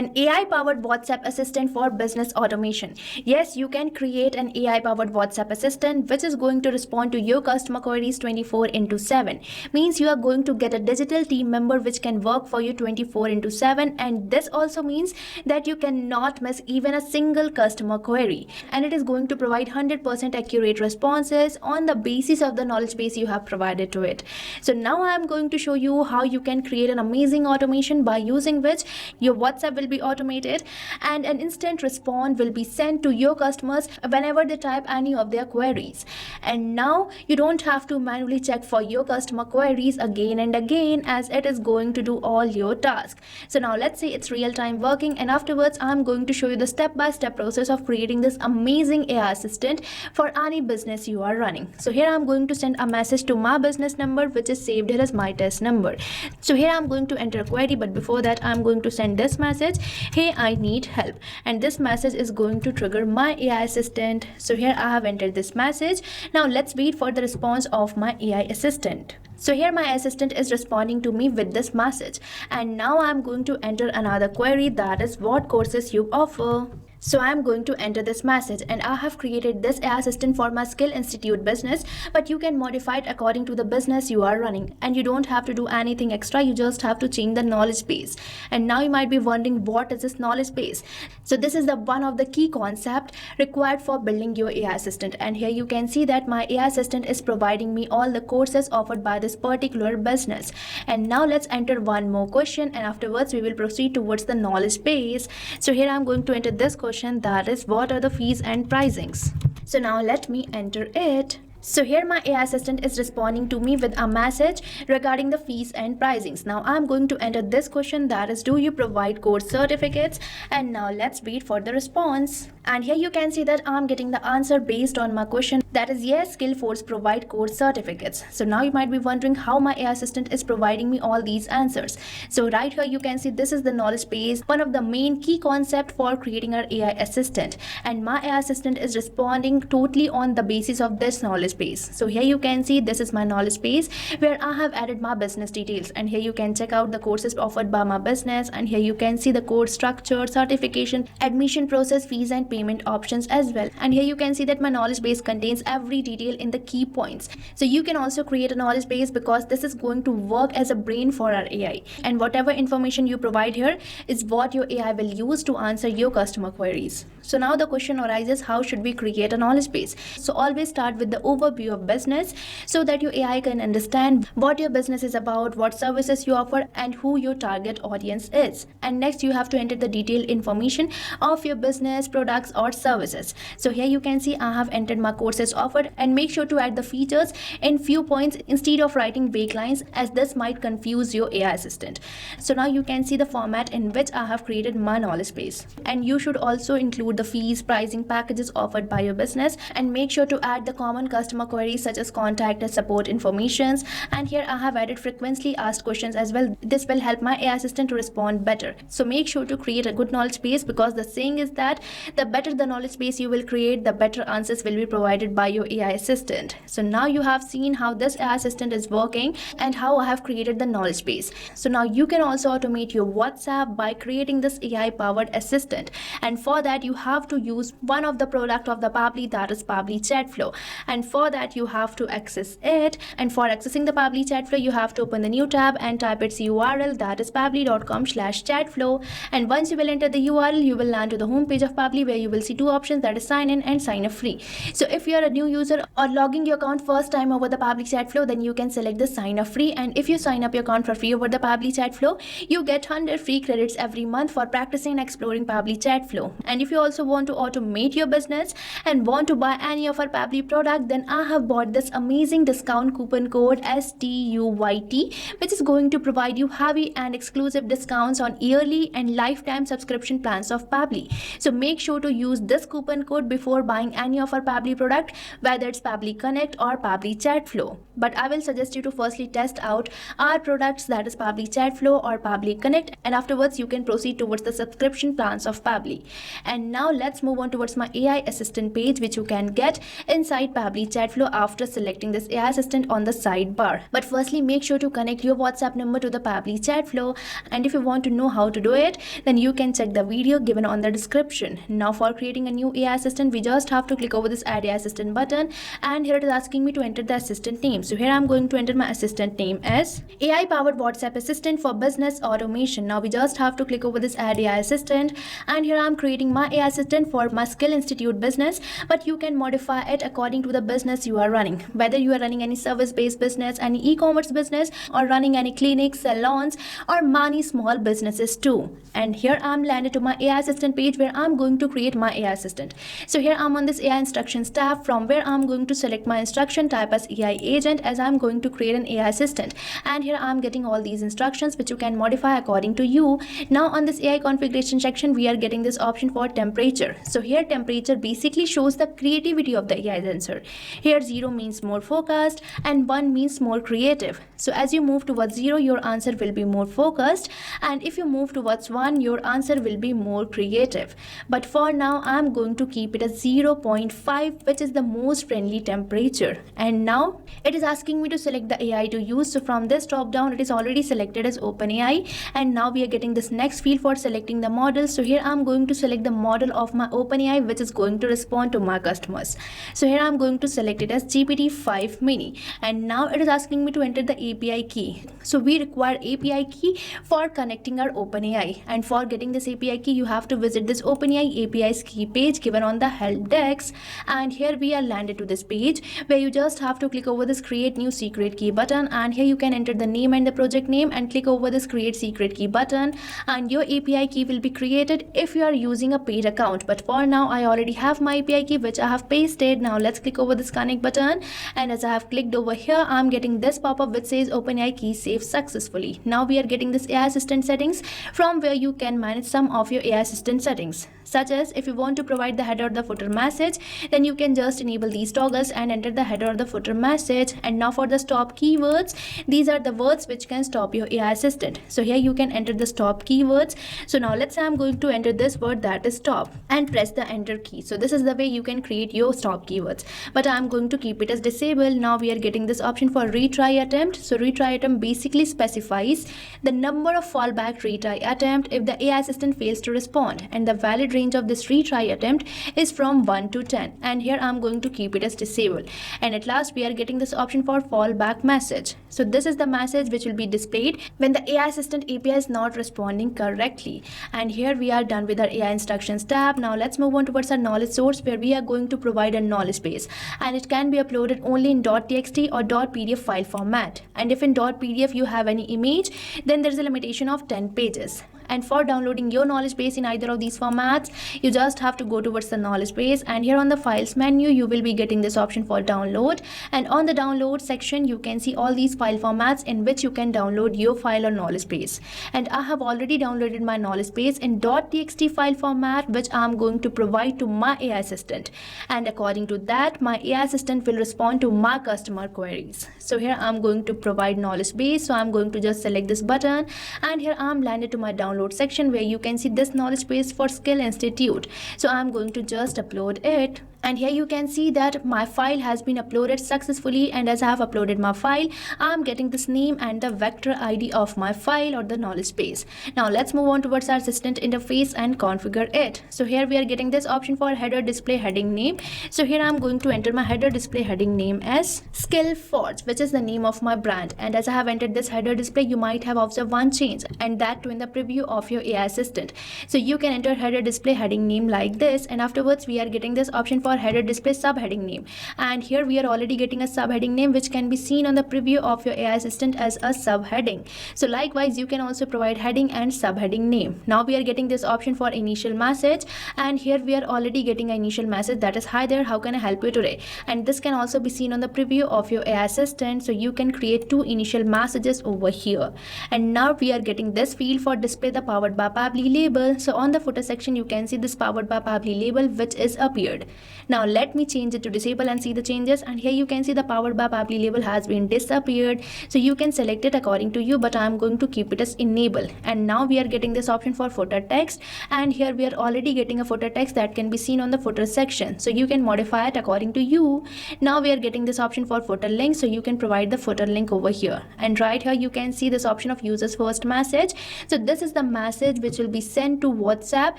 an AI-powered WhatsApp assistant for business automation. Yes, you can create an AI-powered WhatsApp assistant which is going to respond to your customer queries 24/7. Means you are going to get a digital team member which can work for you 24/7, and this also means that you cannot miss even a single customer query, and it is going to provide 100% accurate responses on the basis of the knowledge base you have provided to it. So now I am going to show you how you can create an amazing automation by using which your WhatsApp will be automated and an instant response will be sent to your customers whenever they type any of their queries. And now you don't have to manually check for your customer queries again and again, as it is going to do all your tasks. So now let's say it's real time working, and afterwards I'm going to show you the step-by-step process of creating this amazing AI assistant for any business you are running. So here I'm going to send a message to my business number which is saved here as my test number. So here I'm going to enter a query, but before that I'm going to send this message, hey, I need help, and this message is going to trigger my AI assistant. So here I have entered this message. Now let's wait for the response of my AI assistant. So here my assistant is responding to me with this message, and now I'm going to enter another query, that is what courses you offer. So I'm going to enter this message, and I have created this AI assistant for my Skill Institute business, but you can modify it according to the business you are running, and you don't have to do anything extra. You just have to change the knowledge base. And now you might be wondering, what is this knowledge base? So this is the one of the key concept required for building your AI assistant, and here you can see that my AI assistant is providing me all the courses offered by this particular business. And now let's enter one more question, and afterwards we will proceed towards the knowledge base. So here I'm going to enter this question, that is what are the fees and pricings. So now let me enter it. So here my AI assistant is responding to me with a message regarding the fees and pricings. Now I'm going to enter this question, that is, do you provide course certificates? And now let's wait for the response. And here you can see that I'm getting the answer based on my question, that is, yes, Skillforce provide course certificates. So now you might be wondering how my AI assistant is providing me all these answers. So right here you can see this is the knowledge base, one of the main key concept for creating our AI assistant, and my AI assistant is responding totally on the basis of this knowledge base. So here you can see this is my knowledge base where I have added my business details, and here you can check out the courses offered by my business, and here you can see the course structure, certification, admission process, fees and payment options as well. And here you can see that my knowledge base contains every detail in the key points. So you can also create a knowledge base because this is going to work as a brain for our AI, and whatever information you provide here is what your AI will use to answer your customer queries. So now the question arises, how should we create a knowledge base? So always start with the overview of business so that your AI can understand what your business is about, what services you offer, and who your target audience is. And next you have to enter the detailed information of your business, products or services. So here you can see I have entered my courses offered, and make sure to add the features in few points instead of writing vague lines, as this might confuse your AI assistant. So now you can see the format in which I have created my knowledge base, and you should also include the fees, pricing, packages offered by your business, and make sure to add the common customer queries such as contact and support informations. And here I have added frequently asked questions as well. This will help my AI assistant to respond better. So make sure to create a good knowledge base, because the saying is that the better the knowledge base you will create, the better answers will be provided by your AI assistant. So now you have seen how this AI assistant is working and how I have created the knowledge base. So now you can also automate your WhatsApp by creating this AI powered assistant, and for that you have to use one of the product of the Pabbly, that is Pabbly Chatflow. And for that you have to access it, and for accessing the Pabbly Chatflow you have to open the new tab and type its URL, that is pabbly.com/chatflow. And once you will enter the URL, you will land to the home page of Pabbly where you will see two options, that is sign in and sign up free. So if you are a new user or logging your account first time over the Pabbly Chatflow, then you can select the sign up free, and if you sign up your account for free over the Pabbly Chatflow, you get 100 free credits every month for practicing and exploring Pabbly Chatflow. And if you also want to automate your business and want to buy any of our Pabbly product, then I have bought this amazing discount coupon code STUYT, which is going to provide you heavy and exclusive discounts on yearly and lifetime subscription plans of Pabbly. So make sure to use this coupon code before buying any of our Pabbly product, whether it's Pabbly Connect or Pabbly Chatflow. But I will suggest you to firstly test out our products, that is Pabbly Chatflow or Pabbly Connect, and afterwards you can proceed towards the subscription plans of Pabbly. And now let's move on towards my AI assistant page, which you can get inside Pabbly Chat. Chatflow after selecting this AI assistant on the sidebar. But firstly, make sure to connect your WhatsApp number to the Pabbly Chatflow, and if you want to know how to do it, then you can check the video given on the description. Now for creating a new AI assistant, we just have to click over this add AI assistant button, and here it is asking me to enter the assistant name. So here I'm going to enter my assistant name as AI powered WhatsApp assistant for business automation. Now we just have to click over this add AI assistant, and here I'm creating my AI assistant for my Skill Institute business, but you can modify it according to the business you are running. Whether you are running any service-based business, any e-commerce business, or running any clinics, salons, or many small businesses too. And here I'm landed to my AI assistant page where I'm going to create my AI assistant. So here I'm on this AI instructions tab, from where I'm going to select my instruction type as AI agent, as I'm going to create an AI assistant. And here I'm getting all these instructions which you can modify according to you. Now on this AI configuration section, we are getting this option for temperature. So here temperature basically shows the creativity of the AI answer. Here 0 means more focused and 1 means more creative. So as you move towards 0, your answer will be more focused, and if you move towards 1, your answer will be more creative. But for now, I'm going to keep it as 0.5, which is the most friendly temperature. And now it is asking me to select the AI to use. So from this drop down, it is already selected as OpenAI, and now we are getting this next field for selecting the model. So here I'm going to select the model of my OpenAI, which is going to respond to my customers. So here I'm going to select it as GPT-5 mini, and now it is asking me to enter the API key. So we require API key for connecting our OpenAI, and for getting this API key, you have to visit this OpenAI APIs key page given on the help desk. And here we are landed to this page where you just have to click over this create new secret key button, and here you can enter the name and the project name and click over this create secret key button, and your API key will be created if you are using a paid account. But for now, I already have my API key which I have pasted. Now let's click over this connect button, and as I have clicked over here, I'm getting this pop-up which says OpenAI key saved successfully. Now we are getting this AI assistant settings, from where you can manage some of your AI assistant settings, such as if you want to provide the header or the footer message, then you can just enable these toggles and enter the header or the footer message. And now for the stop keywords, these are the words which can stop your AI assistant. So here you can enter the stop keywords. So now let's say I'm going to enter this word, that is stop, and press the enter key. So this is the way you can create your stop keywords, but I'm going to keep it as disabled. Now we are getting this option for retry attempt. So retry attempt basically specifies the number of fallback retry attempt if the AI assistant fails to respond, and the valid range of this retry attempt is from 1 to 10, and here I'm going to keep it as disabled. And at last we are getting this option for fallback message. So this is the message which will be displayed when the AI assistant API is not responding correctly. And here we are done with our AI instructions tab. Now let's move on towards our knowledge source, where we are going to provide a knowledge base, and it can be uploaded only in .txt or .pdf file format. And if in .pdf you have any image, then there is a limitation of 10 pages. And for downloading your knowledge base in either of these formats, you just have to go towards the knowledge base, and here on the files menu you will be getting this option for download, and on the download section you can see all these file formats in which you can download your file or knowledge base. And I have already downloaded my knowledge base in .txt file format, which I am going to provide to my AI assistant, and according to that my AI assistant will respond to my customer queries. So here I am going to provide knowledge base, so I am going to just select this button, and here I am landed to my download section where you can see this knowledge base for Skill Institute. So I'm going to just upload it, and here you can see that my file has been uploaded successfully. And as I have uploaded my file, I'm getting this name and the vector ID of my file or the knowledge base. Now let's move on towards our assistant interface and configure it. So here we are getting this option for header display heading name. So here I'm going to enter my header display heading name as Skill Forge, which is the name of my brand. And as I have entered this header display, you might have observed one change, and that too in the preview of your AI assistant. So you can enter header display heading name like this, and afterwards we are getting this option for header display subheading name, and here we are already getting a subheading name which can be seen on the preview of your AI assistant as a subheading. So likewise you can also provide heading and subheading name. Now we are getting this option for initial message, and here we are already getting an initial message that is, hi there, how can I help you today? And this can also be seen on the preview of your AI assistant, so you can create 2 initial messages over here. And now we are getting this field for display the powered by Pabbly label. So on the footer section you can see this powered by Pabbly label which is appeared. Now let me change it to disable and see the changes, and here you can see the powered by Pabbly label has been disappeared. So you can select it according to you, but I'm going to keep it as enable. And now we are getting this option for footer text, and here we are already getting a footer text that can be seen on the footer section, so you can modify it according to you. Now we are getting this option for footer link, so you can provide the footer link over here, and right here you can see this option of users first message. So this is the message which will be sent to WhatsApp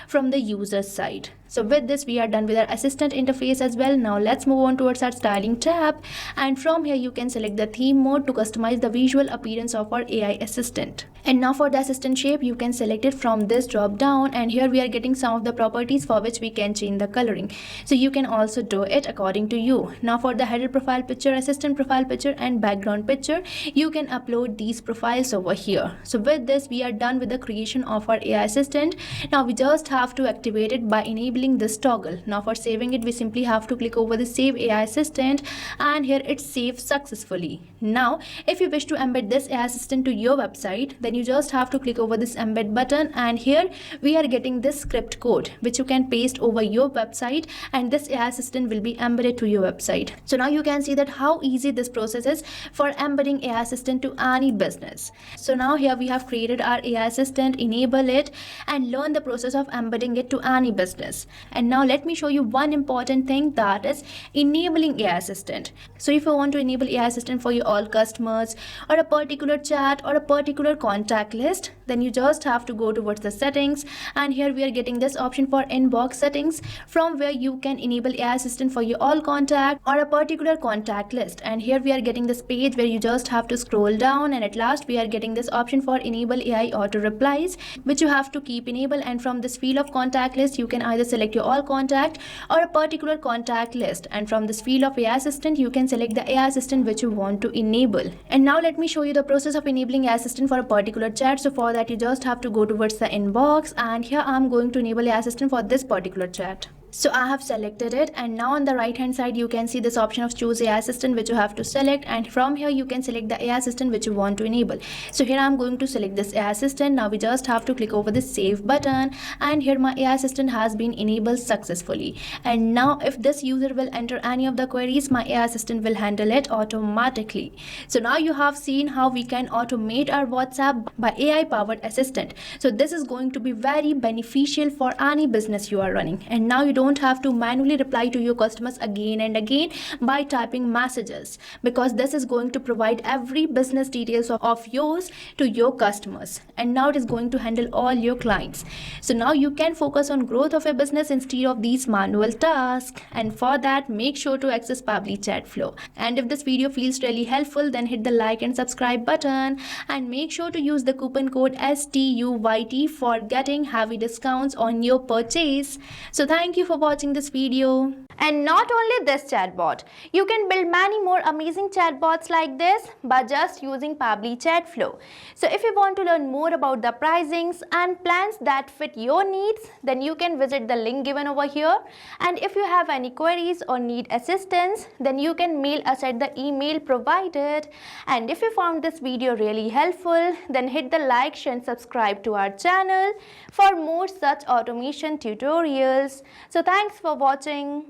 from the user side. So with this we are done with our assistant interface as well. Now let's move on towards our styling tab, and from here you can select the theme mode to customize the visual appearance of our AI assistant. And now for the assistant shape, you can select it from this drop down, and here we are getting some of the properties for which we can change the coloring, so you can also do it according to you. Now for the header profile picture, assistant profile picture and background picture, you can upload these profiles over here. So with this we are done with the creation of our AI assistant. Now we just have to activate it by enabling this toggle. Now for saving it, we simply have to click over the save AI assistant, and here it's saved successfully. Now if you wish to embed this AI assistant to your website, then you just have to click over this embed button, and here we are getting this script code which you can paste over your website, and this AI assistant will be embedded to your website. So now you can see that how easy this process is for embedding AI assistant to any business. So now here we have created our AI assistant, enable it, and learn the process of embedding it to any business. And now let me show you one important thing, that is enabling AI assistant. So if you want to enable AI assistant for your all customers, or a particular chat, or a particular contact list, then you just have to go towards the settings, and here we are getting this option for inbox settings, from where you can enable AI assistant for your all contact or a particular contact list. And here we are getting this page where you just have to scroll down, and at last we are getting this option for enable AI auto replies, which you have to keep enable. And from this field of contact list, you can either select your all contact or a particular contact list, and from this field of AI assistant you can select the AI assistant which you want to enable. And now let me show you the process of enabling AI assistant for a particular chat. So for that you just have to go towards the inbox, and here I'm going to enable AI assistant for this particular chat. So I have selected it, and now on the right hand side you can see this option of choose AI assistant which you have to select, and from here you can select the AI assistant which you want to enable. So here I'm going to select this AI assistant. Now we just have to click over this save button, and here my AI assistant has been enabled successfully. And now if this user will enter any of the queries, my AI assistant will handle it automatically. So now you have seen how we can automate our WhatsApp by AI powered assistant. So this is going to be very beneficial for any business you are running, and now you don't have to manually reply to your customers again and again by typing messages, because this is going to provide every business details of yours to your customers, and now it is going to handle all your clients. So now you can focus on growth of a business instead of these manual tasks, and for that make sure to access Pabbly Chatflow. And if this video feels really helpful, then hit the like and subscribe button, and make sure to use the coupon code STUYT for getting heavy discounts on your purchase. So thank you for watching this video. And not only this chatbot, you can build many more amazing chatbots like this by just using Pabbly Chatflow. So if you want to learn more about the pricings and plans that fit your needs, then you can visit the link given over here. And if you have any queries or need assistance, then you can mail us at the email provided. And if you found this video really helpful, then hit the like, share and subscribe to our channel for more such automation tutorials. So thanks for watching.